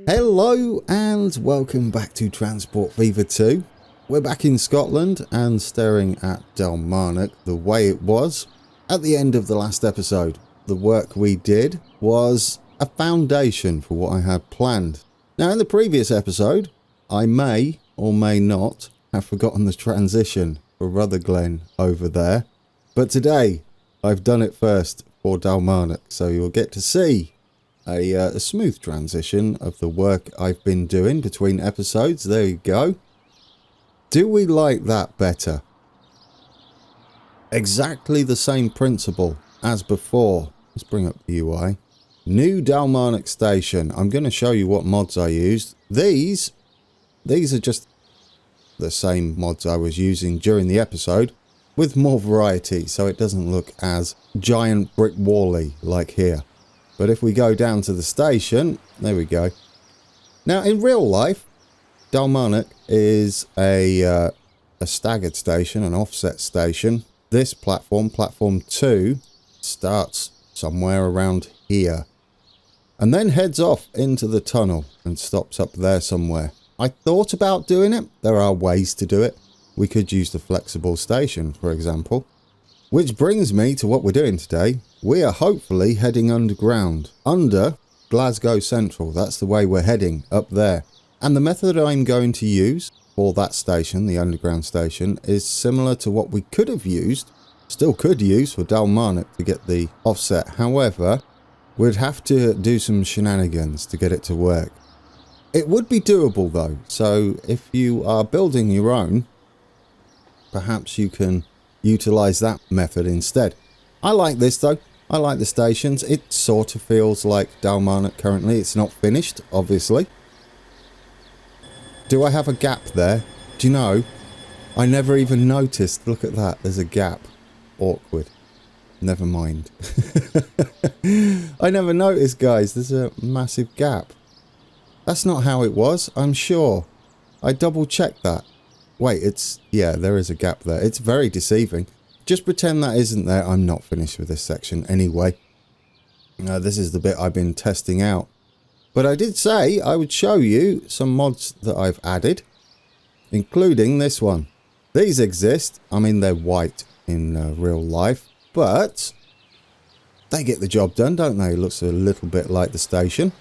Hello and welcome back to Transport Fever 2. We're back in Scotland and staring at Dalmarnock the way it was at the end of the last episode. The work we did was a foundation for what I had planned. Now in the previous episode, I may or may not have forgotten the transition for Rutherglen over there. But today, I've done it first for Dalmarnock, so you'll get to see a smooth transition of the work I've been doing between episodes. There you go. Do we like that better? Exactly the same principle as before. Let's bring up the UI. New Dalmarnock station. I'm going to show you what mods I used. These are just the same mods I was using during the episode with more variety, so it doesn't look as giant brick wall-y like here. But if we go down to the station, there we go. Now, in real life, Dalmarnock is a staggered station, an offset station. This platform, platform 2, starts somewhere around here. And then heads off into the tunnel and stops up there somewhere. I thought about doing it. There are ways to do it. We could use the flexible station, for example. Which brings me to what we're doing today. We are hopefully heading underground, under Glasgow Central. That's the way we're heading, up there. And the method I'm going to use for that station, the underground station, is similar to what we could have used, still could use for Dalmarnock to get the offset. However, we'd have to do some shenanigans to get it to work. It would be doable though, so if you are building your own, perhaps you can utilize that method instead. I like this though. I like the stations. It sort of feels like Dalmarnock currently. It's not finished, obviously. Do I have a gap there? Do you know? I never even noticed. Look at that. There's a gap. Awkward. Never mind. I never noticed, guys. There's a massive gap. That's not how it was, I'm sure. I double checked that. Wait, yeah, there is a gap there. It's very deceiving. Just pretend that isn't there. I'm not finished with this section anyway. This is the bit I've been testing out. But I did say I would show you some mods that I've added, including this one. These exist. I mean, they're white in real life, but they get the job done, don't they? It looks a little bit like the station.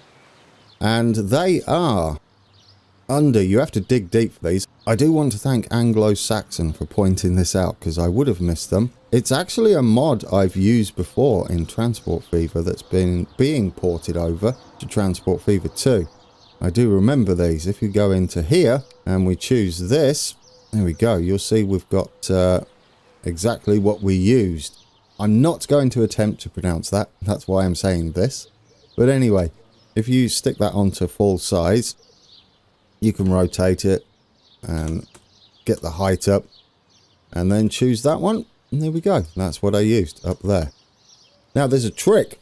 And they are under. You have to dig deep for these. I do want to thank Anglo-Saxon for pointing this out because I would have missed them. It's actually a mod I've used before in Transport Fever that's been being ported over to Transport Fever 2. I do remember these. If you go into here and we choose this, there we go. You'll see we've got exactly what we used. I'm not going to attempt to pronounce that. That's why I'm saying this. But anyway, if you stick that onto full size, you can rotate it and get the height up and then choose that one. And there we go. That's what I used up there. Now there's a trick.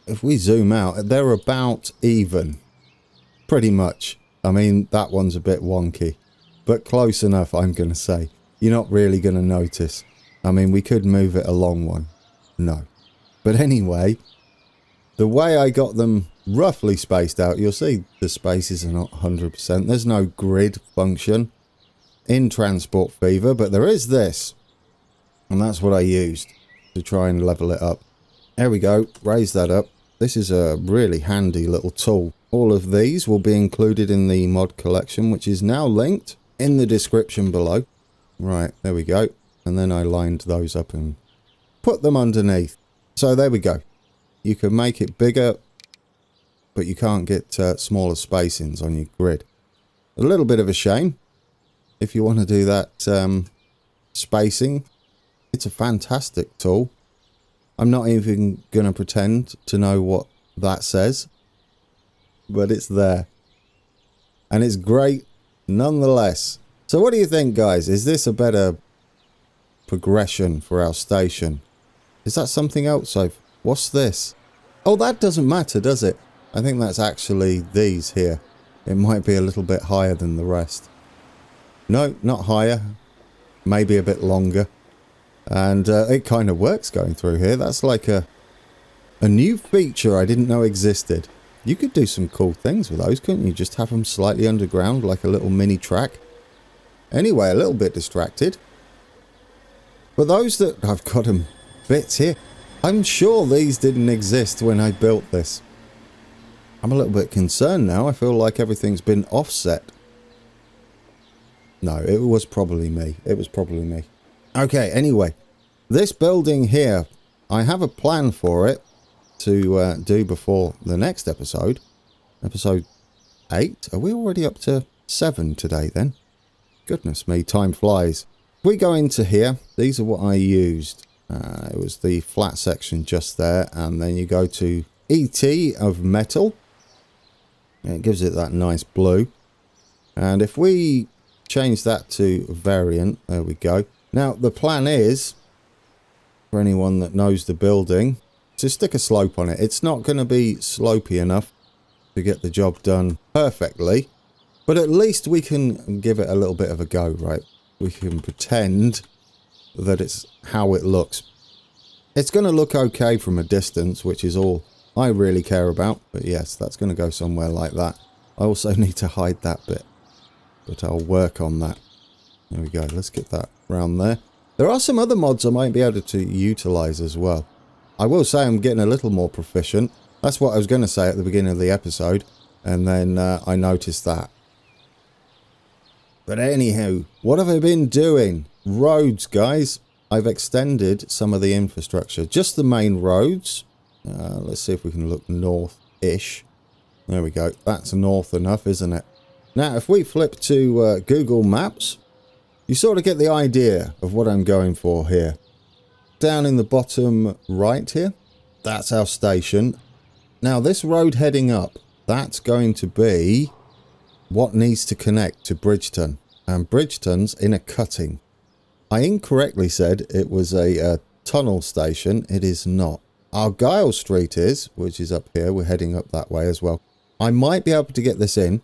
If we zoom out, they're about even. Pretty much. I mean, that one's a bit wonky, but close enough, I'm going to say. You're not really going to notice. I mean, we could move it along one. No. But anyway, the way I got them roughly spaced out, you'll see the spaces are not 100%. There's no grid function in Transport Fever, but there is this. And that's what I used to try and level it up. There we go. Raise that up. This is a really handy little tool. All of these will be included in the mod collection, which is now linked in the description below. Right, there we go. And then I lined those up and put them underneath. So there we go. You can make it bigger, but you can't get smaller spacings on your grid. A little bit of a shame. If you want to do that spacing, it's a fantastic tool. I'm not even going to pretend to know what that says, but it's there. And it's great nonetheless. So what do you think, guys? Is this a better progression for our station? Is that something else? What's this? Oh, that doesn't matter, does it? I think that's actually these here. It might be a little bit higher than the rest. No, not higher. Maybe a bit longer. And it kind of works going through here. That's like a new feature I didn't know existed. You could do some cool things with those, couldn't you? Just have them slightly underground, like a little mini track. Anyway, a little bit distracted. But those that... I've got them bits here. I'm sure these didn't exist when I built this. I'm a little bit concerned now. I feel like everything's been offset. No, it was probably me. It was probably me. Okay, anyway. This building here, I have a plan for it to do before the next episode. Episode 8. Are we already up to 7 today then? Goodness me, time flies. If we go into here, these are what I used. It was the flat section just there, and then you go to ET of metal. It gives it that nice blue. And if we change that to variant, there we go. Now the plan is, for anyone that knows the building, to stick a slope on it. It's not going to be slopey enough to get the job done perfectly, but at least we can give it a little bit of a go, right? We can pretend that it's how it looks. It's going to look okay from a distance, which is all I really care about. But yes, that's going to go somewhere like that. I also need to hide that bit, but I'll work on that. There we go. Let's get that round there. There are some other mods I might be able to utilize as well. I will say I'm getting a little more proficient. That's what I was going to say at the beginning of the episode, and then I noticed that. But anywho, what have I been doing? Roads, guys. I've extended some of the infrastructure. Just the main roads. Let's see if we can look north-ish. There we go. That's north enough, isn't it? Now, if we flip to Google Maps, you sort of get the idea of what I'm going for here. Down in the bottom right here, that's our station. Now, this road heading up, that's going to be what needs to connect to Bridgeton. And Bridgeton's in a cutting. I incorrectly said it was a tunnel station. It is not. Argyle Street is, which is up here. We're heading up that way as well. I might be able to get this in,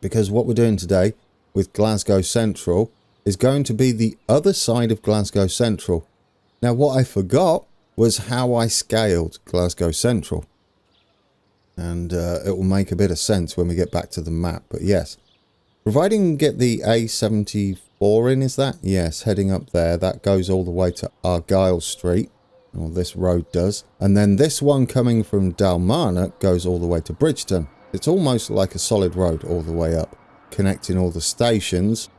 because what we're doing today with Glasgow Central is going to be the other side of Glasgow Central. Now, what I forgot was how I scaled Glasgow Central. And it will make a bit of sense when we get back to the map. But yes, providing we get the A74 in, is that? Yes, heading up there. That goes all the way to Argyle Street. Or this road does. And then this one coming from Dalmarnock goes all the way to Bridgeton. It's almost like a solid road all the way up, connecting all the stations.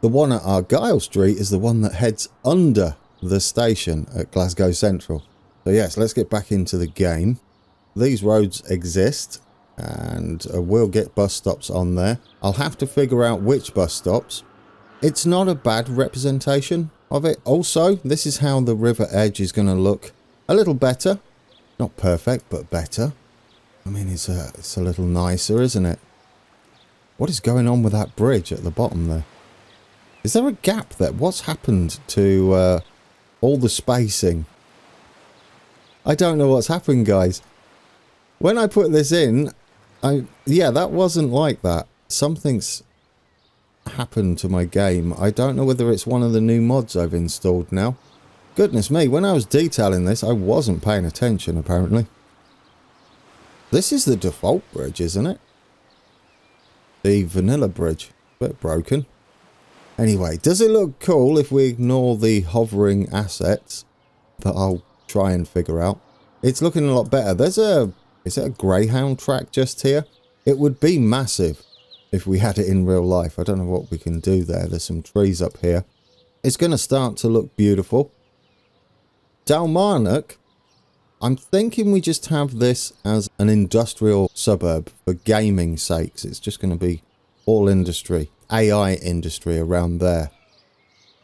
The one at Argyle Street is the one that heads under the station at Glasgow Central. So yes, let's get back into the game. These roads exist, and we'll get bus stops on there. I'll have to figure out which bus stops. It's not a bad representation of it. Also, this is how the river edge is going to look a little better. Not perfect, but better. I mean, it's a little nicer, isn't it? What is going on with that bridge at the bottom there? Is there a gap there? What's happened to all the spacing? I don't know what's happened, guys. When I put this in, yeah, that wasn't like that. Something's happened to my game. I don't know whether it's one of the new mods I've installed now. Goodness me, when I was detailing this, I wasn't paying attention, apparently. This is the default bridge, isn't it? The vanilla bridge. A bit broken. Anyway, does it look cool if we ignore the hovering assets that I'll try and figure out? It's looking a lot better. There's a... Is it a Greyhound track just here? It would be massive if we had it in real life. I don't know what we can do there. There's some trees up here. It's going to start to look beautiful. Dalmarnock, I'm thinking we just have this as an industrial suburb for gaming sakes. It's just going to be all industry, AI industry around there.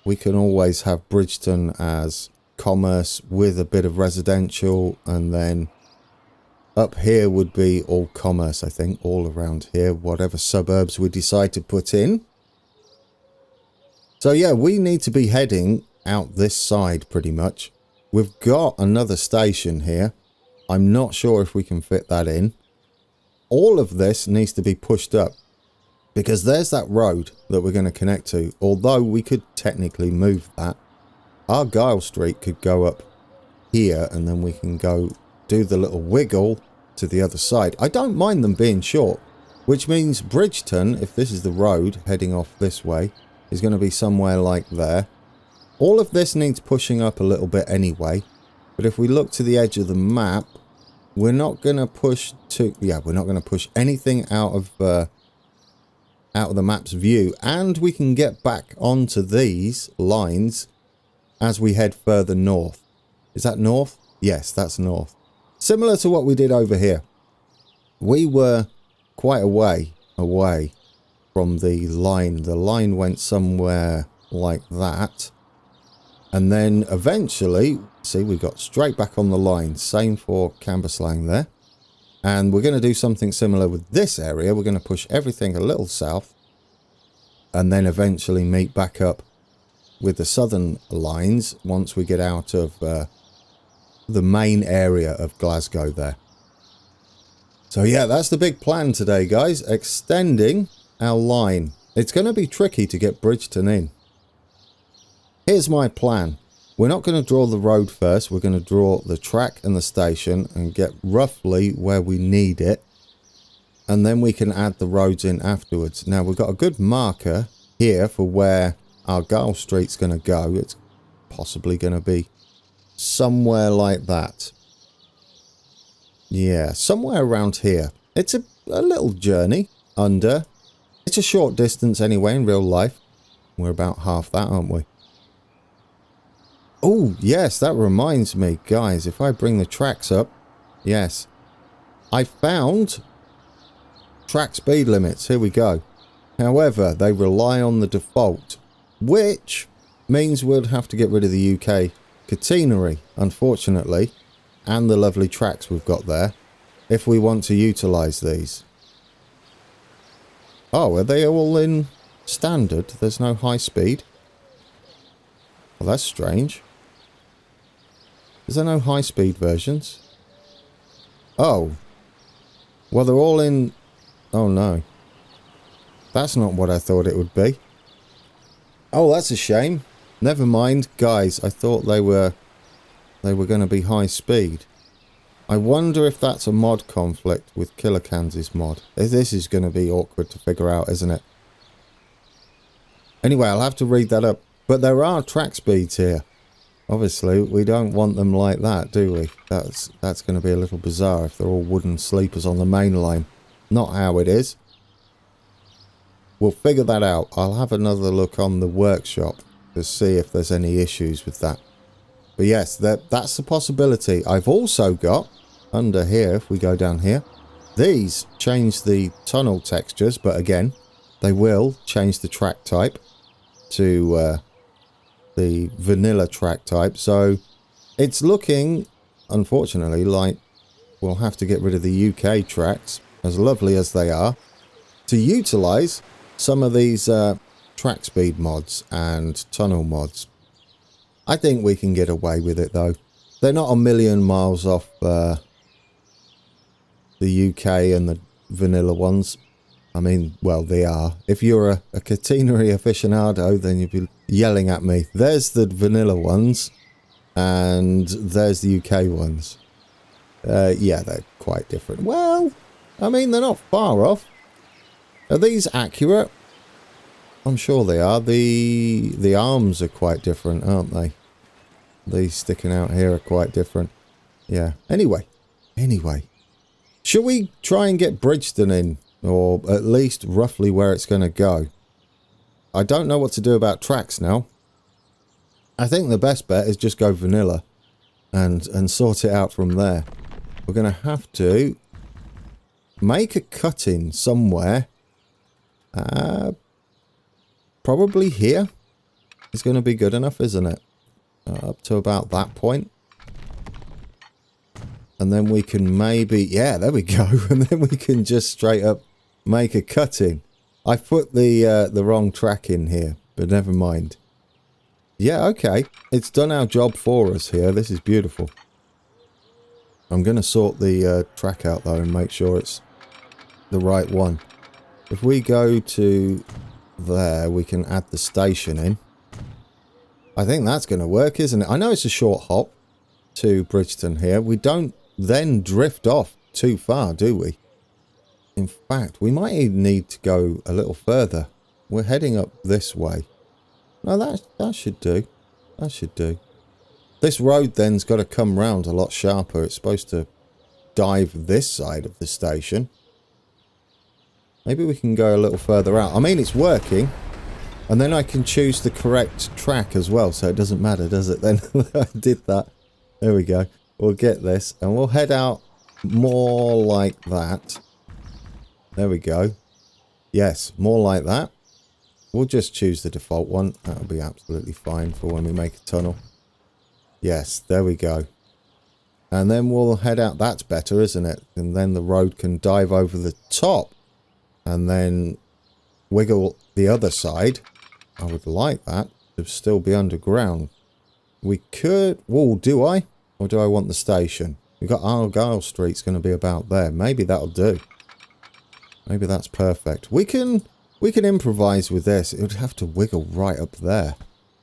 We can always have Bridgeton as commerce with a bit of residential, and then up here would be all commerce, I think, all around here, whatever suburbs we decide to put in. So yeah, we need to be heading out this side pretty much. We've got another station here. I'm not sure if we can fit that in. All of this needs to be pushed up, because there's that road that we're going to connect to, although we could technically move that. Argyle Street could go up here, and then we can go do the little wiggle to the other side. I don't mind them being short, which means Bridgeton, if this is the road heading off this way, is going to be somewhere like there. All of this needs pushing up a little bit anyway, but if we look to the edge of the map, we're not going to push we're not going to push anything out of the map's view, and we can get back onto these lines as we head further north. Is that north? Yes, that's north. Similar to what we did over here. We were quite a way away from the line. The line went somewhere like that. And then eventually, see, we got straight back on the line. Same for Cambuslang there. And we're going to do something similar with this area. We're going to push everything a little south. And then eventually meet back up with the southern lines once we get out of the main area of Glasgow there. So yeah, that's the big plan today, guys. Extending our line. It's going to be tricky to get Bridgeton in. Here's my plan. We're not going to draw the road first. We're going to draw the track and the station and get roughly where we need it. And then we can add the roads in afterwards. Now, we've got a good marker here for where Argyle Street's going to go. It's possibly going to be somewhere like that. Yeah, somewhere around here. It's a little journey under. It's a short distance anyway in real life. We're about half that, aren't we? Oh, yes, that reminds me, guys. If I bring the tracks up, yes. I found track speed limits. Here we go. However, they rely on the default, which means we'll have to get rid of the UK catenary, unfortunately, and the lovely tracks we've got there, if we want to utilise these. Oh, are they all in standard? There's no high speed? Well, that's strange. Is there no high speed versions? Oh. Well, they're all in... Oh, no. That's not what I thought it would be. Oh, that's a shame. Never mind. Guys, I thought they were going to be high speed. I wonder if that's a mod conflict with Killicans's mod. This is going to be awkward to figure out, isn't it? Anyway, I'll have to read that up. But there are track speeds here. Obviously, we don't want them like that, do we? That's going to be a little bizarre if they're all wooden sleepers on the main line. Not how it is. We'll figure that out. I'll have another look on the workshop to see if there's any issues with that. But yes, that's a possibility. I've also got, under here, if we go down here, these change the tunnel textures, but again, they will change the track type to the vanilla track type. So it's looking, unfortunately, like we'll have to get rid of the UK tracks, as lovely as they are, to utilise some of these track speed mods and tunnel mods. I think we can get away with it, though. They're not a million miles off the UK and the vanilla ones. I mean, well, they are. If you're a catenary aficionado, then you'd be yelling at me. There's the vanilla ones, and there's the UK ones. Yeah, they're quite different. Well, I mean, they're not far off. Are these accurate? I'm sure they are. The arms are quite different, aren't they? These sticking out here are quite different. Yeah. Anyway. Shall we try and get Bridgeton in? Or at least roughly where it's going to go? I don't know what to do about tracks now. I think the best bet is just go vanilla. And sort it out from there. We're going to have to make a cut-in somewhere. Probably here is going to be good enough, isn't it? Up to about that point. And then we can maybe... Yeah, there we go. And then we can just straight up make a cut-in. I put the wrong track in here, but never mind. Yeah, okay. It's done our job for us here. This is beautiful. I'm going to sort the track out, though, and make sure it's the right one. If we go to there, we can add the station in. I think that's going to work, isn't it? I know it's a short hop to Bridgeton here. We don't then drift off too far, do we? In fact, we might even need to go a little further. We're heading up this way. No, that should do. That should do. This road then's got to come round a lot sharper. It's supposed to dive this side of the station. Maybe we can go a little further out. I mean, it's working. And then I can choose the correct track as well, so it doesn't matter, does it then? I did that. There we go. We'll get this, and we'll head out more like that. There we go. Yes, more like that. We'll just choose the default one. That'll be absolutely fine for when we make a tunnel. Yes, there we go. And then we'll head out. That's better, isn't it? And then the road can dive over the top. And then wiggle the other side. I would like that to still be underground. We could... Well, do I? Or do I want the station? We've got Argyle Street's going to be about there. Maybe that'll do. Maybe that's perfect. We can improvise with this. It would have to wiggle right up there.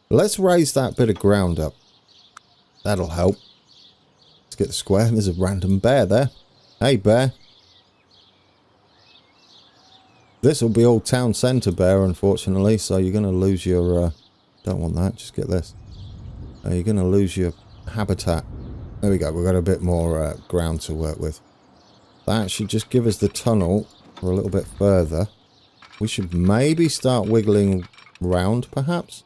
Let's raise that bit of ground up. That'll help. Let's get the square. There's a random bear there. Hey, bear. This will be all town centre bear, unfortunately, so you're going to lose your... don't want that, just get this. You're going to lose your habitat. There we go, we've got a bit more ground to work with. That should just give us the tunnel for a little bit further. We should maybe start wiggling round, perhaps?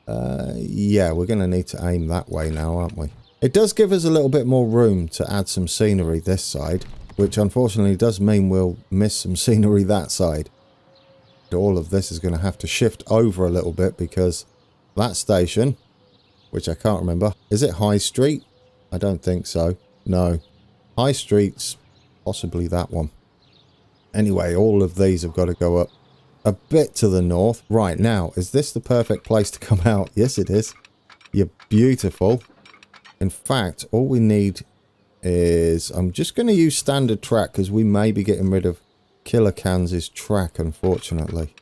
Yeah, we're going to need to aim that way now, aren't we? It does give us a little bit more room to add some scenery this side. Which unfortunately does mean we'll miss some scenery that side. All of this is going to have to shift over a little bit because that station, which I can't remember, is it High Street? I don't think so. No. High Street's possibly that one. Anyway, all of these have got to go up a bit to the north. Right, now, is this the perfect place to come out? Yes, it is. You're beautiful. In fact, all we need... is I'm just going to use standard track because we may be getting rid of Killer Cans' track, unfortunately.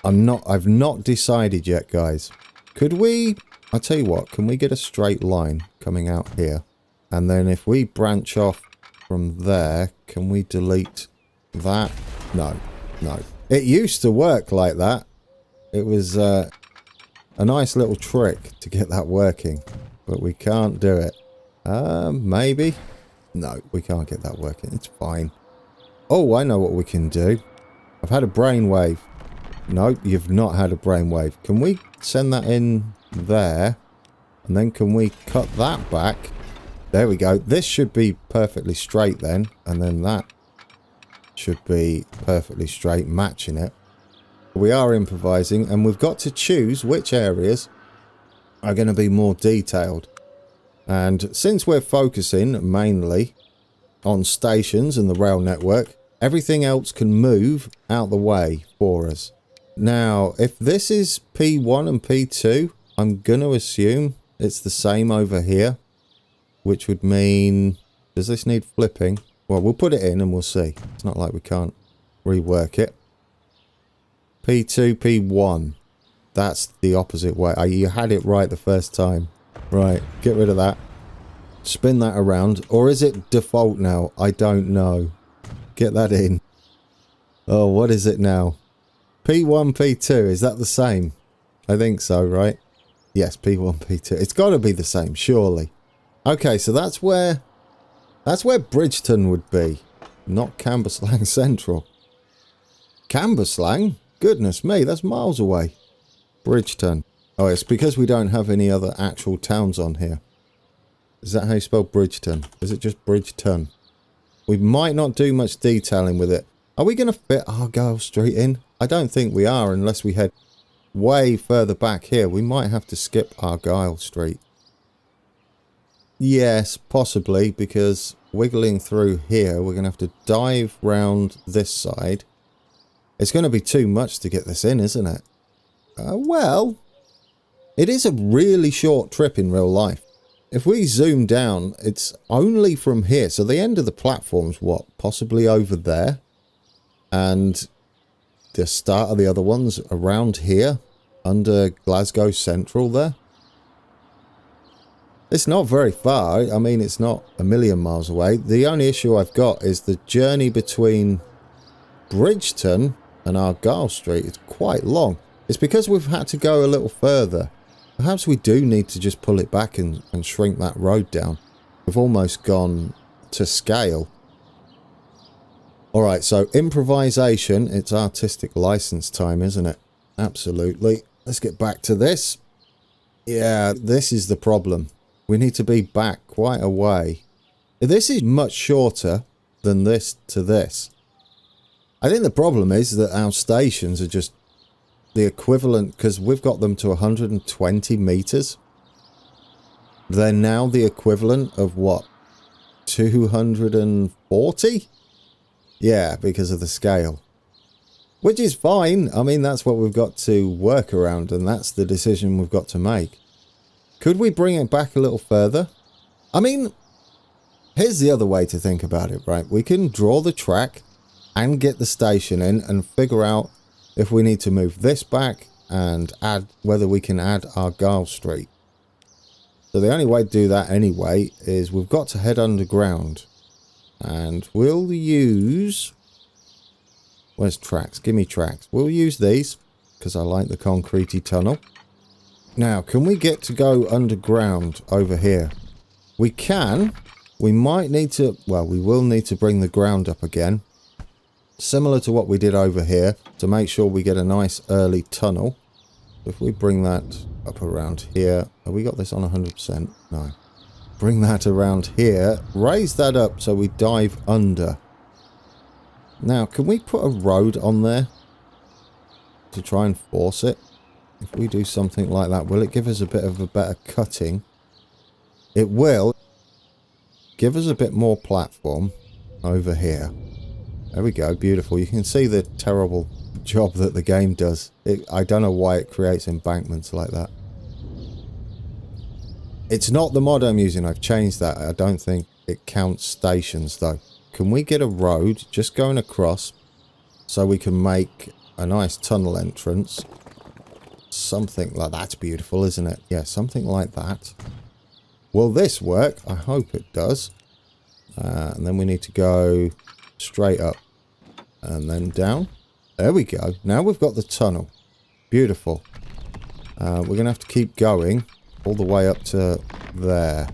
I've not decided yet, guys. Could we, I'll tell you what, can we get a straight line coming out here? And then if we branch off from there, can we delete that? No, no. It used to work like that. It was a nice little trick to get that working, but we can't do it. Maybe. No, we can't get that working. It's fine. Oh, I know what we can do. I've had a brainwave. No, you've not had a brainwave. Can we send that in there? And then can we cut that back? There we go. This should be perfectly straight then. And then that should be perfectly straight, matching it. We are improvising, and we've got to choose which areas are going to be more detailed. And since we're focusing mainly on stations and the rail network, everything else can move out the way for us. Now, if this is P1 and P2, I'm going to assume it's the same over here, which would mean... Does this need flipping? Well, we'll put it in and we'll see. It's not like we can't rework it. P2, P1. That's the opposite way. You had it right the first time. Right, get rid of that. Spin that around. Or is it default now? I don't know. Get that in. Oh, what is it now? P1, P2. Is that the same? I think so, right? Yes, P1, P2. It's got to be the same, surely. Okay, so that's where Bridgeton would be. Not Cambuslang Central. Cambuslang? Goodness me, that's miles away. Bridgeton. Oh, it's because we don't have any other actual towns on here. Is that how you spell Bridgeton? Is it just Bridgeton? We might not do much detailing with it. Are we going to fit Argyle Street in? I don't think we are unless we head way further back here. We might have to skip Argyle Street. Yes, possibly, because wiggling through here, we're going to have to dive round this side. It's going to be too much to get this in, isn't it? Well, it is a really short trip in real life. If we zoom down, it's only from here. So the end of the platform's what? Possibly over there. And the start of the other ones around here. Under Glasgow Central there. It's not very far. I mean, it's not a million miles away. The only issue I've got is the journey between Bridgeton and Argyle Street is quite long. It's because we've had to go a little further. Perhaps we do need to just pull it back and shrink that road down. We've almost gone to scale. Alright, so improvisation. It's artistic license time, isn't it? Absolutely. Let's get back to this. Yeah, this is the problem. We need to be back quite a way. This is much shorter than this to this. I think the problem is that our stations are just the equivalent, because we've got them to 120 meters. They're now the equivalent of what? 240? Yeah, because of the scale. Which is fine. I mean, that's what we've got to work around, and that's the decision we've got to make. Could we bring it back a little further? I mean, here's the other way to think about it, right? We can draw the track and get the station in and figure out if we need to move this back and add whether we can add Argyle Street. So the only way to do that anyway is we've got to head underground. And we'll use... Where's tracks? Give me tracks. We'll use these because I like the concretey tunnel. Now, can we get to go underground over here? We can. We might need to... Well, we will need to bring the ground up again. Similar to what we did over here, to make sure we get a nice early tunnel. If we bring that up around here... Have we got this on 100%? No. Bring that around here. Raise that up so we dive under. Now, can we put a road on there to try and force it? If we do something like that, will it give us a bit of a better cutting? It will. Give us a bit more platform over here. There we go, beautiful. You can see the terrible job that the game does. I don't know why it creates embankments like that. It's not the mod I'm using, I've changed that. I don't think it counts stations though. Can we get a road just going across so we can make a nice tunnel entrance? Something like that's beautiful, isn't it? Yeah, something like that. Will this work? I hope it does. And then we need to go straight up and then down. There we go. Now we've got the tunnel. Beautiful. We're going to have to keep going all the way up to there.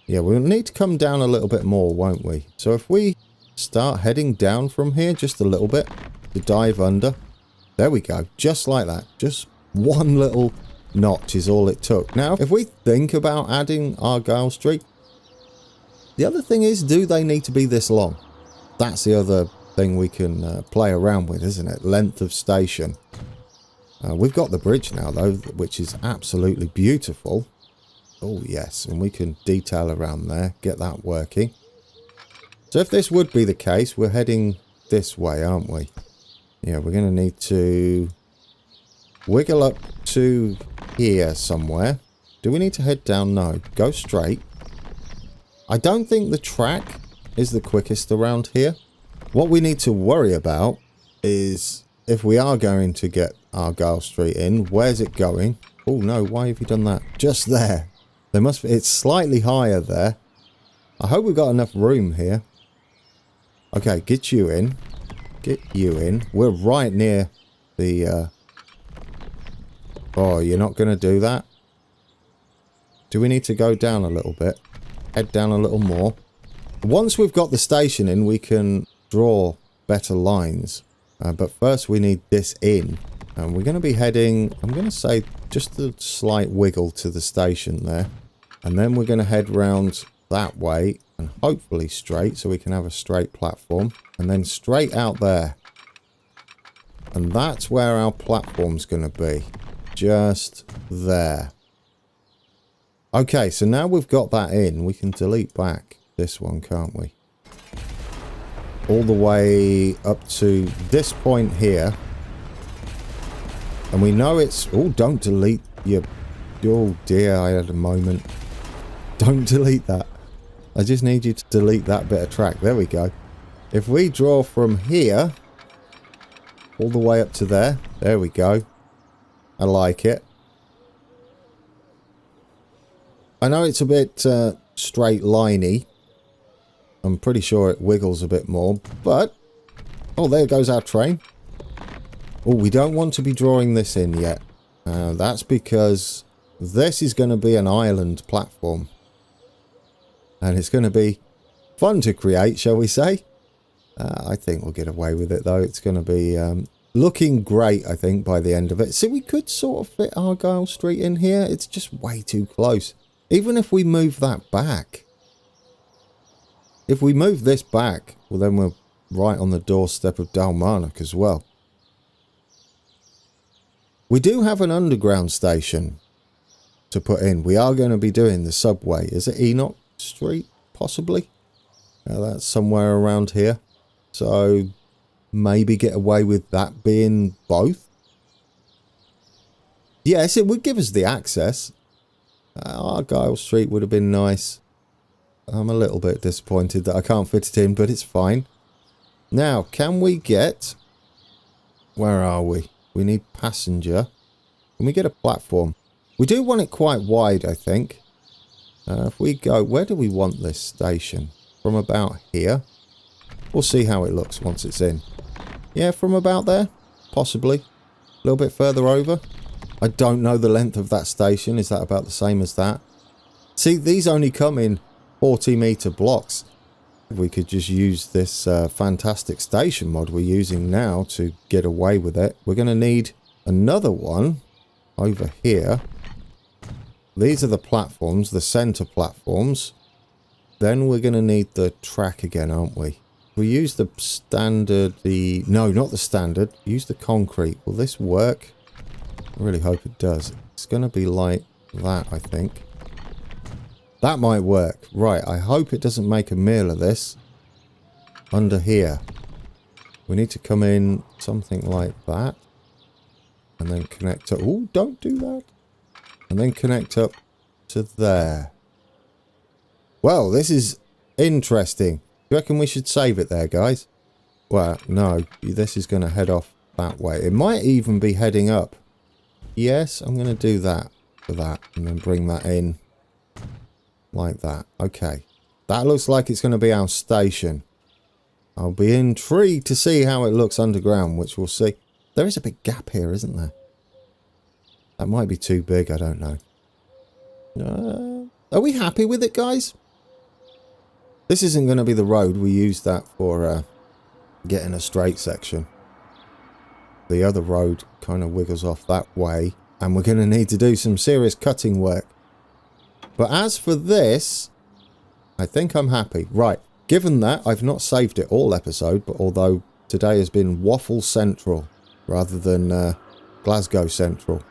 Yeah, we'll need to come down a little bit more, won't we? So if we start heading down from here just a little bit to dive under. There we go. Just like that. Just one little notch is all it took. Now, if we think about adding Argyle Street, the other thing is, do they need to be this long? That's the other thing we can play around with, isn't it? Length of station. We've got the bridge now, though, which is absolutely beautiful. Oh, yes. And we can detail around there. Get that working. So if this would be the case, we're heading this way, aren't we? Yeah, we're going to need to wiggle up to here somewhere. Do we need to head down? No. Go straight. I don't think the track is the quickest around here. What we need to worry about is if we are going to get Argyle Street in, where's it going? Oh, no. Why have you done that? Just there. There must be... It's slightly higher there. I hope we've got enough room here. Okay, get you in. Get you in. We're right near the... Oh, you're not going to do that? Do we need to go down a little bit? Head down a little more. Once we've got the station in, we can draw better lines. But first we need this in. And we're going to be heading... I'm going to say just a slight wiggle to the station there. And then we're going to head round that way. And hopefully straight, so we can have a straight platform. And then straight out there. And that's where our platform's going to be. Just there. Okay, so now we've got that in, we can delete back this one, can't we? All the way up to this point here. And we know it's... Oh, don't delete your... Oh dear, I had a moment. Don't delete that. I just need you to delete that bit of track. There we go. If we draw from here all the way up to there. There we go. I like it. I know it's a bit straight liney. I'm pretty sure it wiggles a bit more, but... Oh, there goes our train. Oh, we don't want to be drawing this in yet. That's because this is going to be an island platform. And it's going to be fun to create, shall we say. I think we'll get away with it, though. It's going to be looking great, I think, by the end of it. So we could sort of fit Argyle Street in here. It's just way too close. Even if we move that back. If we move this back, well, then we're right on the doorstep of Dalmarnock as well. We do have an underground station to put in. We are going to be doing the subway. Is it Enoch Street, possibly? That's somewhere around here. So, maybe get away with that being both. Yes, it would give us the access. Argyle Street would have been nice. I'm a little bit disappointed that I can't fit it in, but it's fine. Now, can we get... Where are we? We need passenger. Can we get a platform? We do want it quite wide, I think. If we go... Where do we want this station? From about here? We'll see how it looks once it's in. Yeah, from about there? Possibly. A little bit further over. I don't know the length of that station. Is that about the same as that? See, these only come in 40-metre blocks. We could just use this fantastic station mod we're using now to get away with it. We're going to need another one over here. These are the platforms, the centre platforms. Then we're going to need the track again, aren't we? We use the standard, no, not the standard. Use the concrete. Will this work? I really hope it does. It's going to be like that, I think. That might work. Right, I hope it doesn't make a meal of this. Under here. We need to come in something like that. And then connect up. Oh, don't do that. And then connect up to there. Well, this is interesting. Do you reckon we should save it there, guys? Well, no. This is going to head off that way. It might even be heading up. Yes, I'm going to do that for that. And then bring that in. Like that. Okay. That looks like it's going to be our station. I'll be intrigued to see how it looks underground, which we'll see. There is a big gap here, isn't there? That might be too big, I don't know. Are we happy with it, guys? This isn't going to be the road. We use that for getting a straight section. The other road kind of wiggles off that way. And we're going to need to do some serious cutting work. But as for this, I think I'm happy. Right, given that I've not saved it all episode, but although today has been Waffle Central rather than Glasgow Central.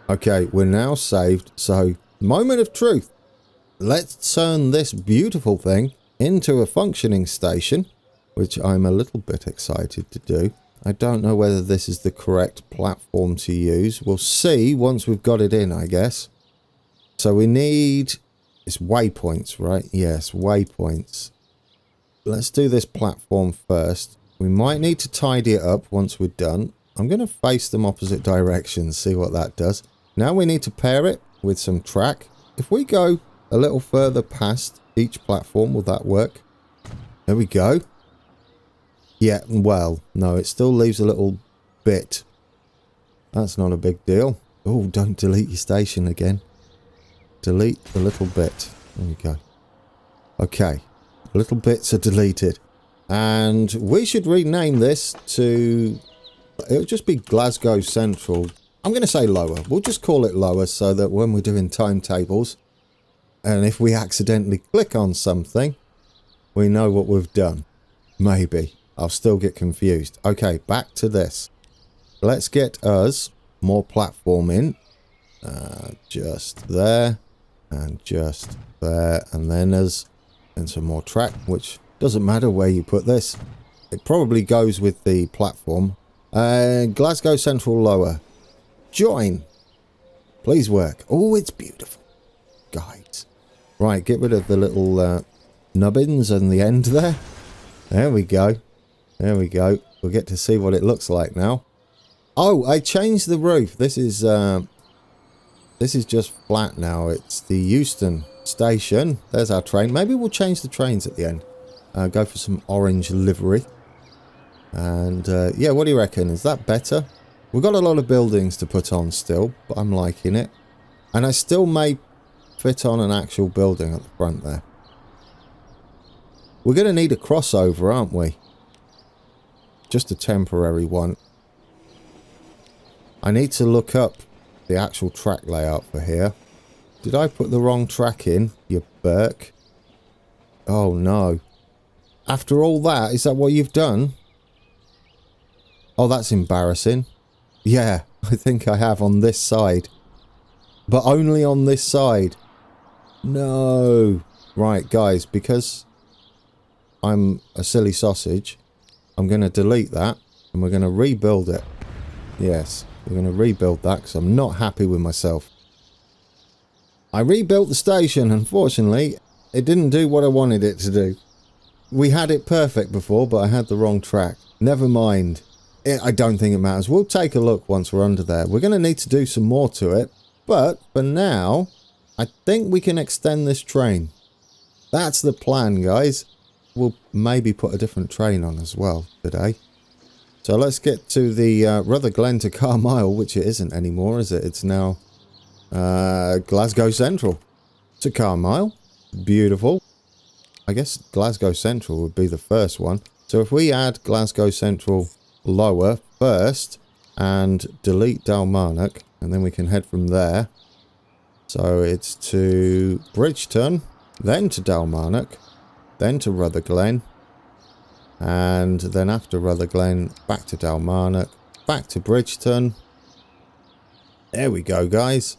Okay, we're now saved, so moment of truth. Let's turn this beautiful thing into a functioning station, which I'm a little bit excited to do. I don't know whether this is the correct platform to use. We'll see once we've got it in, I guess. So we need... It's waypoints, right? Yes, waypoints. Let's do this platform first. We might need to tidy it up once we're done. I'm going to face them opposite directions, see what that does. Now we need to pair it with some track. If we go a little further past each platform, will that work? There we go. Yeah, well, no, it still leaves a little bit. That's not a big deal. Oh, don't delete your station again. Delete the little bit. There we go. Okay. Little bits are deleted. And we should rename this to... It'll just be Glasgow Central. I'm going to say lower. We'll just call it lower so that when we're doing timetables, and if we accidentally click on something, we know what we've done. Maybe. I'll still get confused. Okay, back to this. Let's get us more platform in. Just there. And just there. And then us. And some more track, which doesn't matter where you put this. It probably goes with the platform. Glasgow Central lower. Join. Please work. Oh, it's beautiful. Guys. Right, get rid of the little nubbins on the end there. There we go. There we go. We'll get to see what it looks like now. Oh, I changed the roof. This is This is just flat now. It's the Euston station. There's our train. Maybe we'll change the trains at the end. Go for some orange livery. And yeah, what do you reckon? Is that better? We've got a lot of buildings to put on still, but I'm liking it. And I still may fit on an actual building at the front there. We're going to need a crossover, aren't we? Just a temporary one. I need to look up the actual track layout for here. Did I put the wrong track in, you Burke? Oh no. After all that, is that what you've done? Oh, that's embarrassing. Yeah, I think I have on this side. But only on this side. No. Right, guys, because I'm a silly sausage, I'm going to delete that and we're going to rebuild it. Yes, we're going to rebuild that because I'm not happy with myself. I rebuilt the station. Unfortunately, it didn't do what I wanted it to do. We had it perfect before, but I had the wrong track. Never mind. I don't think it matters. We'll take a look once we're under there. We're going to need to do some more to it. But for now, I think we can extend this train. That's the plan, guys. We'll maybe put a different train on as well today. So let's get to the Rutherglen to Carlisle, which it isn't anymore, is it? It's now Glasgow Central to Carlisle. Beautiful. I guess Glasgow Central would be the first one. So if we add Glasgow Central lower first and delete Dalmarnock, and then we can head from there. So it's to Bridgeton, then to Dalmarnock, then to Rutherglen, and then after Rutherglen back to Dalmarnock, back to Bridgeton. There we go, guys.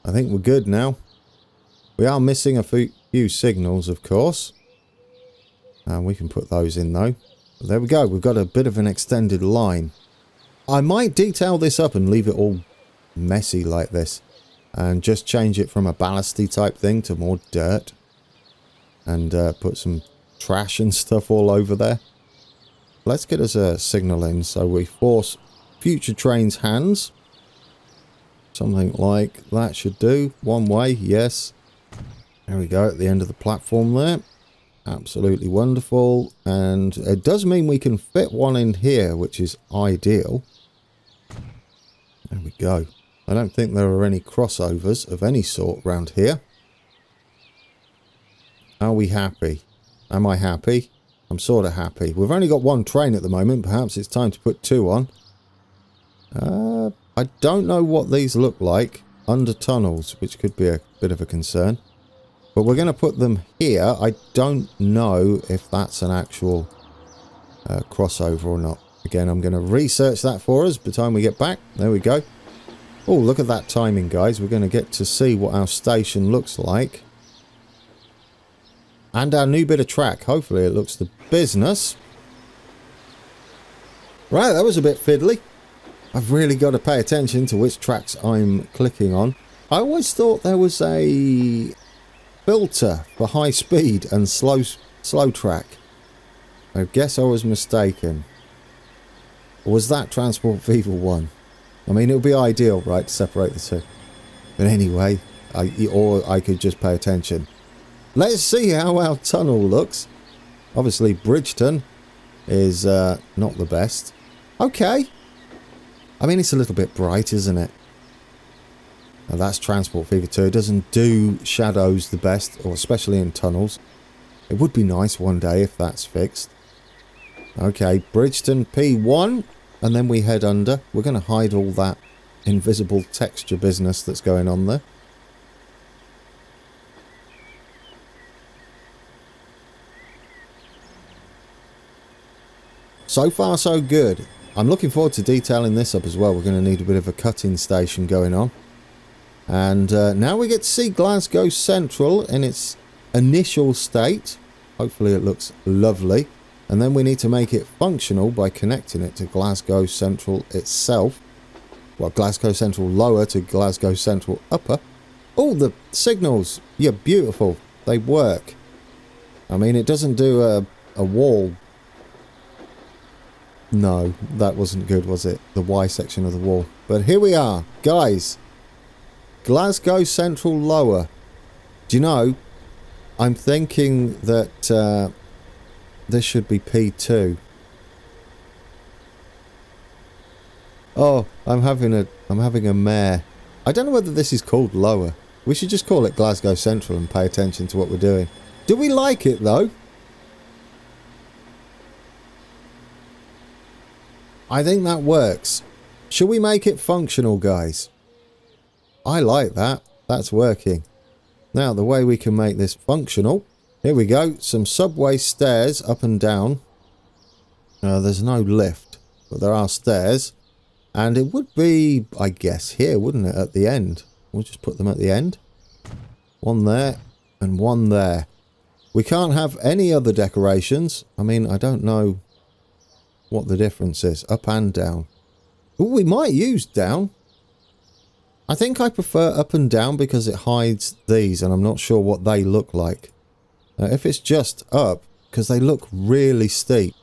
I think we're good now. We are missing a few signals, of course, and we can put those in though. But there we go, we've got a bit of an extended line. I might detail this up and leave it all messy like this and just change it from a ballasty type thing to more dirt and put some trash and stuff all over there. Let's get us a signal in so we force future trains' hands. Something like that should do. One way, yes. There we go, at the end of the platform there. Absolutely wonderful. And it does mean we can fit one in here, which is ideal. There we go. I don't think there are any crossovers of any sort around here. Are we happy? Am I happy? I'm sort of happy. We've only got one train at the moment. Perhaps it's time to put two on. I don't know what these look like under tunnels, which could be a bit of a concern. But we're going to put them here. I don't know if that's an actual crossover or not. Again, I'm going to research that for us by the time we get back. There we go. Oh, look at that timing, guys. We're going to get to see what our station looks like. And our new bit of track. Hopefully it looks the business. Right, that was a bit fiddly. I've really got to pay attention to which tracks I'm clicking on. I always thought there was a filter for high speed and slow track. I guess I was mistaken. Or was that Transport Fever 1? I mean, it would be ideal, right, to separate the two. But anyway, I could just pay attention. Let's see how our tunnel looks. Obviously, Bridgeton is not the best. Okay. I mean, it's a little bit bright, isn't it? Now, that's Transport Fever 2. It doesn't do shadows the best, or especially in tunnels. It would be nice one day if that's fixed. Okay, Bridgeton P1, and then we head under. We're going to hide all that invisible texture business that's going on there. So far, so good. I'm looking forward to detailing this up as well. We're going to need a bit of a cutting station going on. And now we get to see Glasgow Central in its initial state. Hopefully it looks lovely. And then we need to make it functional by connecting it to Glasgow Central itself. Well, Glasgow Central lower to Glasgow Central upper. Oh, the signals. Yeah, beautiful. They work. I mean, it doesn't do a wall. No, that wasn't good, was it? The Y section of the wall. But here we are, guys. Glasgow Central lower. Do you know, I'm thinking that this should be P2. Oh, I'm having a mare. I don't know whether this is called lower. We should just call it Glasgow Central and pay attention to what we're doing. Do we like it though? I think that works. Shall we make it functional, guys? I like that. That's working. Now, the way we can make this functional. Here we go. Some subway stairs up and down. There's no lift, but there are stairs. And it would be, I guess, here, wouldn't it, at the end? We'll just put them at the end. One there and one there. We can't have any other decorations. I mean, I don't know what the difference is. Up and down. Ooh, we might use down. I think I prefer up and down because it hides these and I'm not sure what they look like. If it's just up, because they look really steep.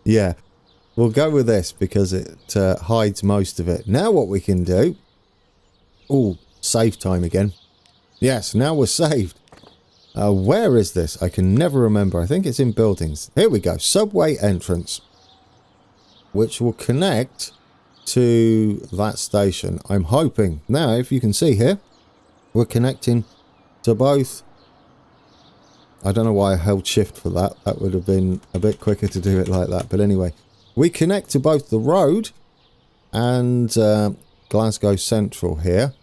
Yeah, we'll go with this because it hides most of it. Now what we can do... Ooh, save time again. Yes, now we're saved. Where is this? I can never remember. I think it's in buildings. Here we go. Subway entrance. Which will connect to that station. I'm hoping. Now, if you can see here, we're connecting to both. I don't know why I held shift for that. That would have been a bit quicker to do it like that. But anyway, we connect to both the road and Glasgow Central here.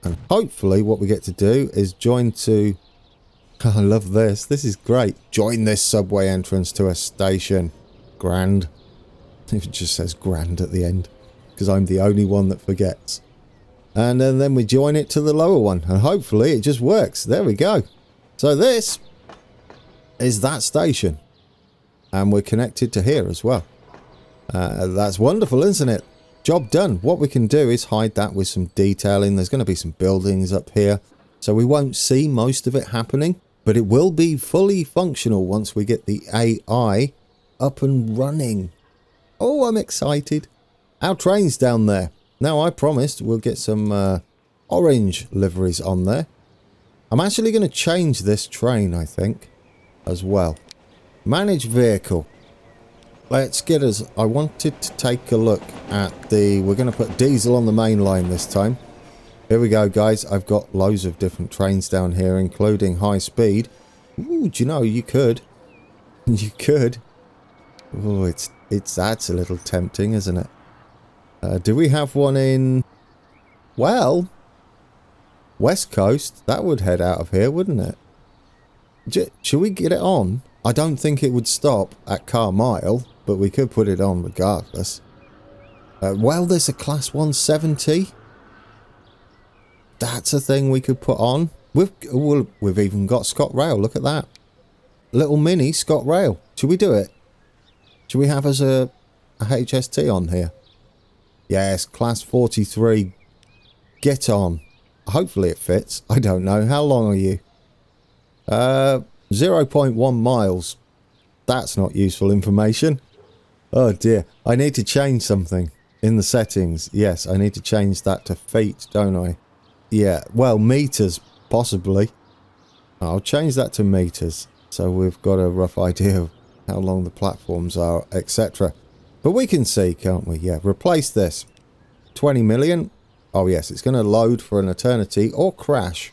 And hopefully what we get to do is join to... I love this. This is great. Join this subway entrance to a station. Grand. If it just says grand at the end. Because I'm the only one that forgets. And then we join it to the lower one. And hopefully it just works. There we go. So this is that station. And we're connected to here as well. That's wonderful, isn't it? Job done. What we can do is hide that with some detailing. There's going to be some buildings up here. So we won't see most of it happening. But it will be fully functional once we get the AI up and running. Oh, I'm excited. Our train's down there. Now, I promised we'll get some orange liveries on there. I'm actually going to change this train, I think, as well. Manage vehicle. Let's get us... I wanted to take a look at the... We're going to put diesel on the main line this time. Here we go, guys. I've got loads of different trains down here, including high speed. Ooh, do you know, you could. You could. Oh, that's a little tempting, isn't it? Do we have one in... Well... West Coast? That would head out of here, wouldn't it? Should we get it on? I don't think it would stop at Carmile, but we could put it on regardless. Well, there's a Class 170. That's a thing we could put on. We've even got ScotRail. Look at that. Little mini ScotRail. Should we do it? Should we have as a HST on here? Yes, Class 43. Get on. Hopefully it fits. I don't know. How long are you? 0.1 miles. That's not useful information. Oh dear. I need to change something in the settings. Yes, I need to change that to feet, don't I? Yeah, well, meters, possibly. I'll change that to meters. So we've got a rough idea of how long the platforms are, etc. But we can see, can't we? Yeah, replace this. 20 million. Oh yes, it's going to load for an eternity or crash.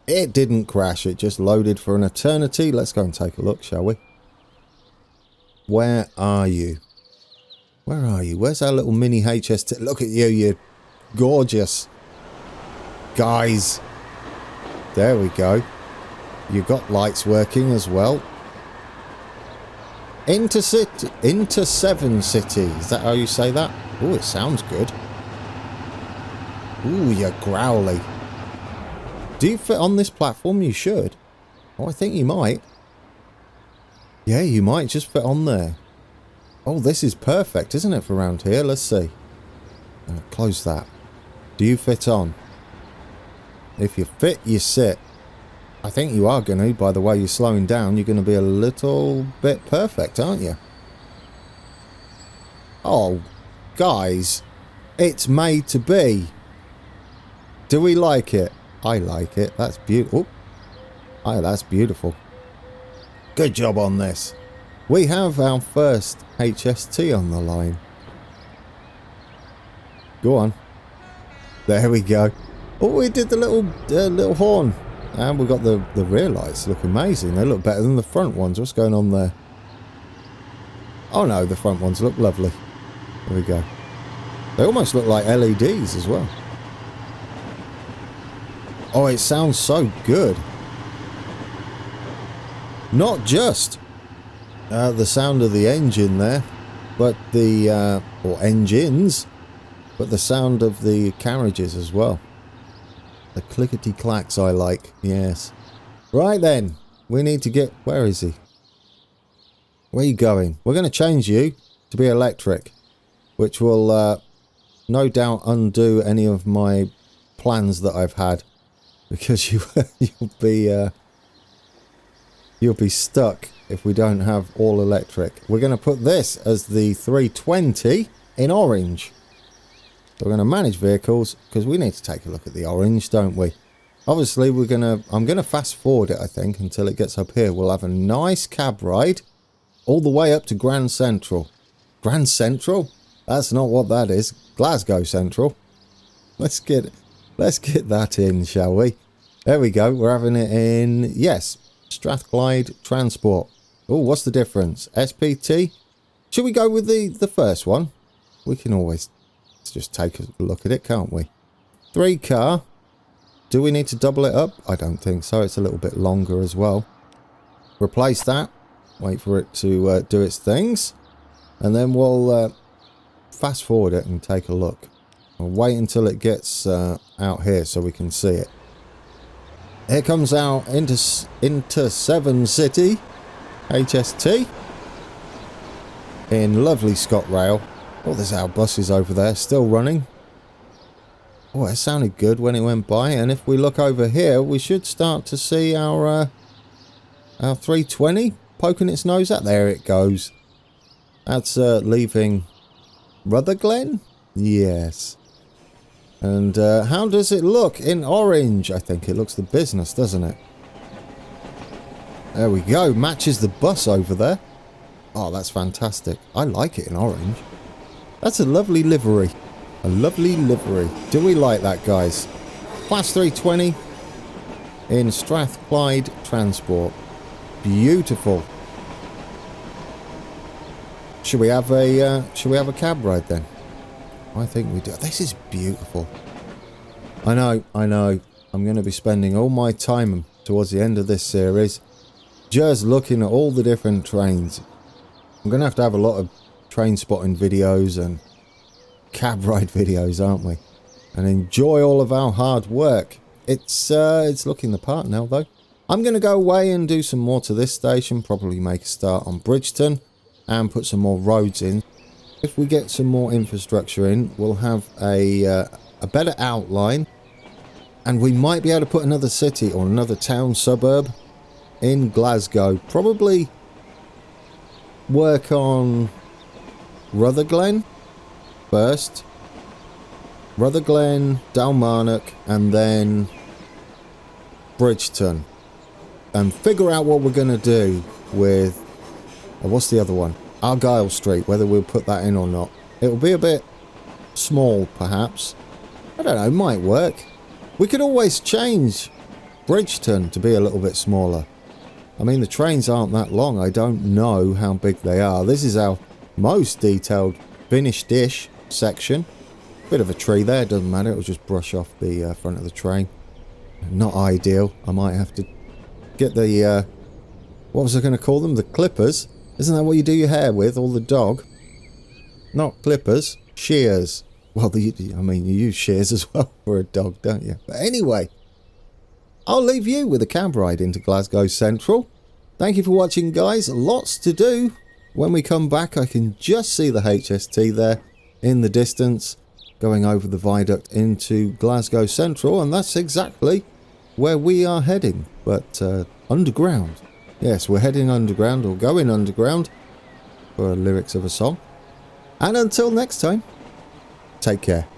It didn't crash, it just loaded for an eternity. Let's go and take a look, shall we? Where are you? Where are you? Where's our little mini HST? Look at you, you're gorgeous. Guys. There we go. You've got lights working as well. Into 7 cities. Is that how you say that? Oh, it sounds good. Ooh, you're growly. Do you fit on this platform? You should. Oh, I think you might. Yeah, you might just fit on there. Oh, this is perfect, isn't it, for around here? Let's see. Close that. Do you fit on? If you fit, you sit. I think you are going to, by the way you're slowing down. You're going to be a little bit perfect, aren't you? Oh, guys. It's made to be. Do we like it? I like it. That's beautiful. Oh, that's beautiful. Good job on this. We have our first HST on the line. Go on. There we go. Oh, we did the little horn. And we've got the rear lights. Look amazing. They look better than the front ones. What's going on there? Oh no, the front ones look lovely. There we go. They almost look like LEDs as well. Oh, it sounds so good. Not just the sound of the engine there, but the, or engines, but the sound of the carriages as well. The clickety-clacks I like, yes. Right then, we need to get... Where is he? Where are you going? We're going to change you to be electric, which will no doubt undo any of my plans that I've had, because you'll be stuck if we don't have all electric. We're going to put this as the 320 in orange. So we're going to manage vehicles, because we need to take a look at the orange, don't we? Obviously, I'm going to fast forward it, I think, until it gets up here. We'll have a nice cab ride all the way up to Grand Central. Grand Central? That's not what that is. Glasgow Central. Let's get that in, shall we? There we go. We're having it in, yes, Strathclyde Transport. Oh, what's the difference? SPT? Should we go with the first one? We can always just take a look at it, can't we? 3 car. Do we need to double it up? I don't think so. It's a little bit longer as well. Replace that. Wait for it to do its things. And then we'll fast forward it and take a look. We'll wait until it gets out here so we can see it. Here comes our into 7 City HST in lovely ScotRail. Oh, there's our buses over there still running. Oh, it sounded good when it went by. And if we look over here, we should start to see our 320 poking its nose out. There it goes. That's leaving Rutherglen? Yes. And how does it look in orange? I think it looks the business, doesn't it? There we go. Matches the bus over there. Oh, that's fantastic. I like it in orange. That's a lovely livery. A lovely livery. Do we like that, guys? Class 320 in Strathclyde Transport. Beautiful. Should we have a cab ride then? I think we do. This is beautiful. I know. I'm going to be spending all my time towards the end of this series just looking at all the different trains. I'm going to have a lot of train spotting videos and cab ride videos, aren't we? And enjoy all of our hard work. It's looking the part now, though. I'm going to go away and do some more to this station. Probably make a start on Bridgeton and put some more roads in. If we get some more infrastructure in, we'll have a better outline, and we might be able to put another city or another town suburb in Glasgow. Probably work on Rutherglen first. Rutherglen, Dalmarnock, and then Bridgeton. And figure out what we're going to do with... what's the other one? Argyle Street, whether we'll put that in or not. It'll be a bit small, perhaps. I don't know, might work. We could always change Bridgeton to be a little bit smaller. I mean, the trains aren't that long. I don't know how big they are. This is our most detailed finished-ish section. Bit of a tree there, doesn't matter. It'll just brush off the front of the train. Not ideal. I might have to get the... what was I going to call them? The clippers. Isn't that what you do your hair with, or the dog? Not clippers, shears. Well, you use shears as well for a dog, don't you? But anyway, I'll leave you with a cab ride into Glasgow Central. Thank you for watching, guys. Lots to do. When we come back, I can just see the HST there in the distance, going over the viaduct into Glasgow Central, and that's exactly where we are heading, but underground. Yes, we're heading underground, or going underground, for lyrics of a song. And until next time, take care.